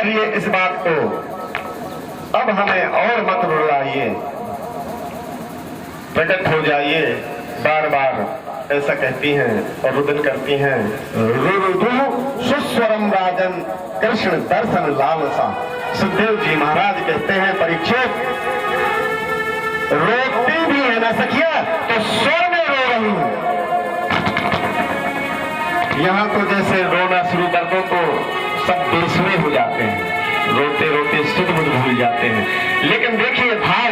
करिए इस बात को, अब हमें और मत रुलाइए, प्रकट हो जाइए। बार बार ऐसा कहती हैं और रुदन करती हैं। रुदु सुस्वरम राजन कृष्ण दर्शन लालसा। सुखदेव जी महाराज कहते हैं, परीक्षित रोती भी है ना सखिया तो स्वर में रो रही हूं। यहां तो जैसे रोना शुरू कर दो तो सब बेसुरे हो जाते हैं, रोते रोते सुध बुध भूल जाते हैं। लेकिन देखिए भाव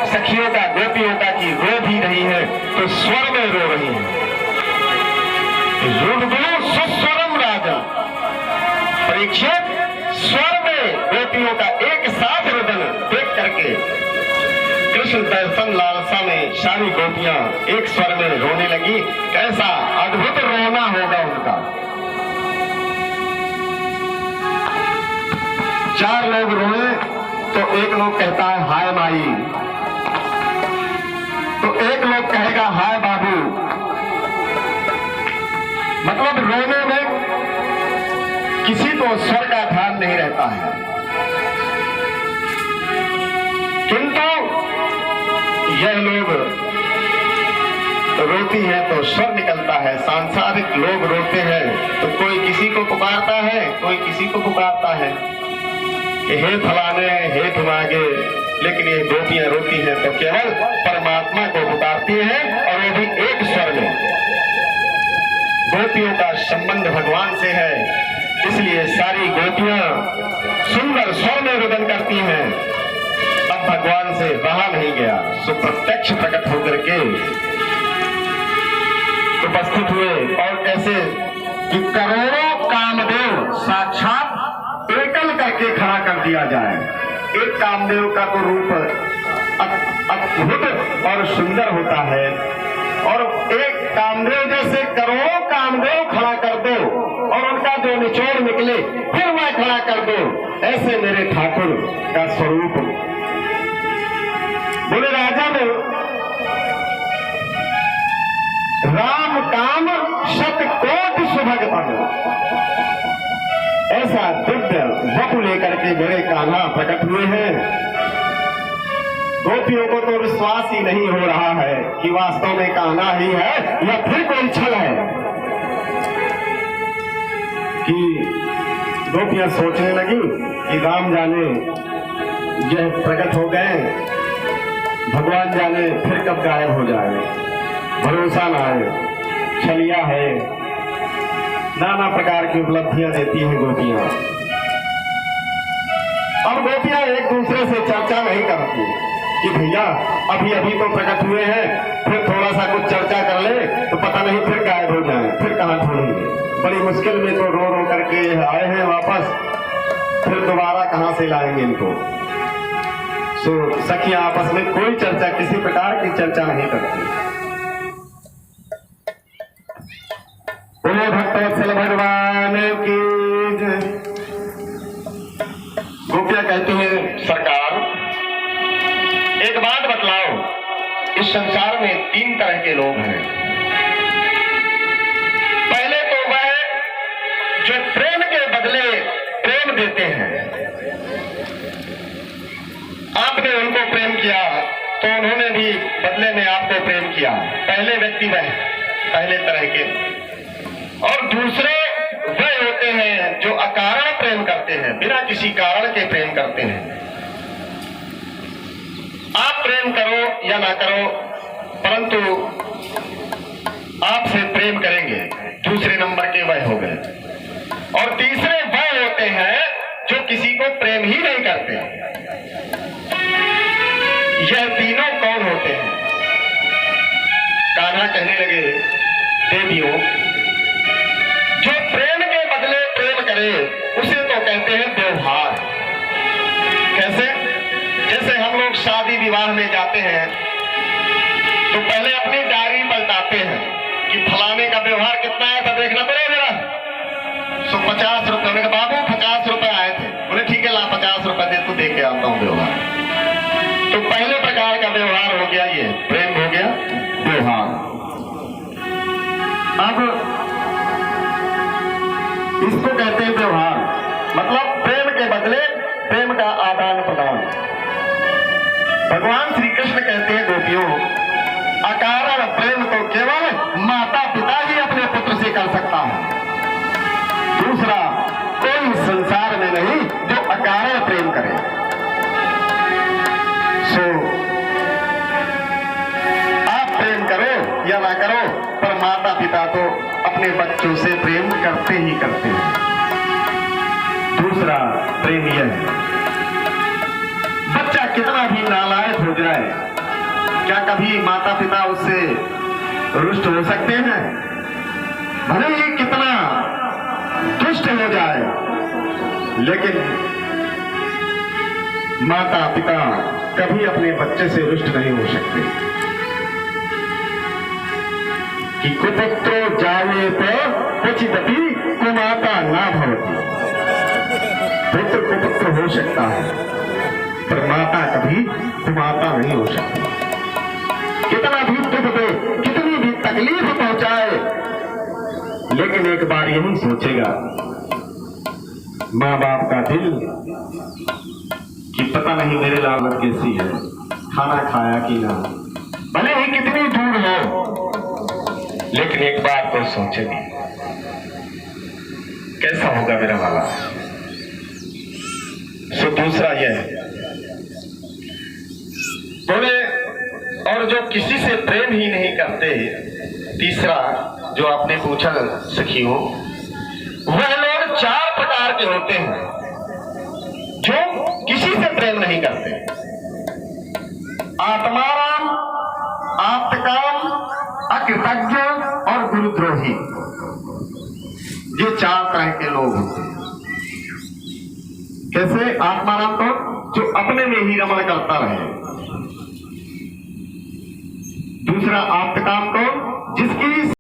सखियों का, गोपियों का कि रो भी रही है तो स्वर में रो रही है। रुदु सुस्वरम राजन, परीक्षित स्वर में गोपियों का एक साथ रुदन देख करके कृष्ण दर्शन लालसा में सारी गोपियां एक स्वर में रोने लगी। कैसा अद्भुत रोना होगा उनका। 4 लोग रोए तो एक लोग कहता है हाय माई, तो एक लोग कहेगा हाय बाबू। मतलब रोने में किसी को स्वर का ध्यान नहीं रहता है, किंतु यह लोग रोती है तो स्वर निकलता है। सांसारिक लोग रोते हैं तो कोई किसी को पुकारता है, कोई किसी को पुकारता है कि हे फलाने, हे तुम्हागे। लेकिन ये गोपियां रोती हैं तो केवल परमात्मा को पुकारती हैं और वो भी एक स्वर में। गोपियों का संबंध भगवान से है, इसलिए सारी गोपियां सुंदर स्वर में रुदन करती हैं। अब भगवान से रहा नहीं गया, सो प्रत्यक्ष प्रकट होकर के उपस्थित हुए। और कैसे कि करोड़ों कामदेव साक्षात एकल करके खड़ा कर दिया जाए। एक कामदेव का तो रूप अद्भुत और सुंदर होता है, और एक कामदेव जैसे करोड़ों कामदेव खड़ा कर दो और उनका जो निचोड़ निकले फिर मैं खड़ा कर दो, ऐसे मेरे ठाकुर का स्वरूप। बोले राजा ने राम काम शतकोटि सुभग पद, ऐसा दिव्य वपु लेकर के मेरे कान्हा प्रकट हुए हैं। गोपियों को तो विश्वास ही नहीं हो रहा है कि वास्तव में कान्हा ही है या फिर कोई छल है। कि गोपियां सोचने लगी कि राम जाने यह प्रकट हो गए, भगवान जाने फिर कब गायब हो जाए, भरोसा ना है, छलिया है। नाना प्रकार की उपलब्धियां देती हैं गोपियां। अब गोपियां एक दूसरे से चर्चा नहीं करती कि भैया अभी अभी तो प्रकट हुए हैं, फिर थोड़ा सा कुछ चर्चा कर ले तो पता नहीं फिर गायब हो जाए, फिर कहां छोड़ेंगे। बड़ी मुश्किल में तो रो रो करके आए हैं वापस, फिर दोबारा कहां से लाएंगे इनको। सो सखियां आपस में कोई चर्चा, किसी प्रकार की चर्चा नहीं करती। बोलो भक्तवत्सल भगवान की जय। गोपियां कहती हैं सरकार एक बात बतलाओ, इस संसार में 3 तरह के लोग हैं। पहले तो वह जो प्रेम के बदले प्रेम देते हैं। आपने उनको प्रेम किया तो उन्होंने भी बदले में आपको प्रेम किया। पहले व्यक्ति वह पहले तरह के। और दूसरे वह होते हैं जो अकारण प्रेम करते हैं, बिना किसी कारण के प्रेम करते हैं। आप प्रेम करो या ना करो, परंतु आपसे प्रेम करेंगे, दूसरे नंबर के वह हो गए। और तीसरे वह होते हैं जो किसी को प्रेम ही नहीं करते। यह तीनों कौन होते हैं? कान्हा कहने लगे देवियों, जो प्रेम के बदले प्रेम करे उसे तो कहते हैं व्यवहार। कैसे? जैसे हम लोग शादी विवाह में जाते हैं तो पहले अपनी डायरी पलटाते हैं कि फलाने का व्यवहार कितना आया था देखना पड़ेगा जरा। तो 50 रुपए, मैंने कहा बाबू 50 रुपए आए थे। बोले ठीक है ला 50 रुपए दे, तो दे के आता हूं व्यवहार। तो पहले प्रकार का व्यवहार हो गया, ये प्रेम हो गया व्यवहार। अब इसको कहते हैं व्यवहार, मतलब प्रेम के भगवान श्री कृष्ण कहते हैं गोपियों, अकारण प्रेम तो केवल माता पिता ही अपने पुत्र से कर सकता है, दूसरा कोई संसार में नहीं जो अकारण प्रेम करे। सो आप प्रेम करो या ना करो, पर माता पिता तो अपने बच्चों से प्रेम करते ही करते हैं। दूसरा प्रेम यह है, बच्चा कितना भी नालायक हो जाए, क्या कभी माता पिता उससे रुष्ट हो सकते हैं? भले ही कितना दुष्ट हो जाए, लेकिन माता पिता कभी अपने बच्चे से रुष्ट नहीं हो सकते। कि कुपुत्रो जायेत क्वचिदपि कुमाता न भवति। पुत्र कुपुत्र हो सकता है, पर माता कभी कुमाता नहीं हो सकती। कितना भी दुख दे, कितनी भी तकलीफ पहुंचाए, लेकिन एक बार यही सोचेगा माँ बाप का दिल कि पता नहीं मेरे लालत कैसी है, खाना खाया कि ना, भले ही कितनी दूर हो, लेकिन एक बार तो सोचेगी कैसा होगा मेरा वाला। सो दूसरा यह है, बोले, और जो किसी से प्रेम ही नहीं करते, तीसरा जो आपने पूछा सखियों, वह लोग 4 प्रकार के होते हैं जो किसी से प्रेम नहीं करते। आत्माराम, आप्तकाम, अकृतज्ञ और गुरुद्रोही, ये 4 तरह के लोग होते हैं। कैसे? आत्माराम तो जो अपने में ही रमण करता रहे, दूसरा आप्तकाम को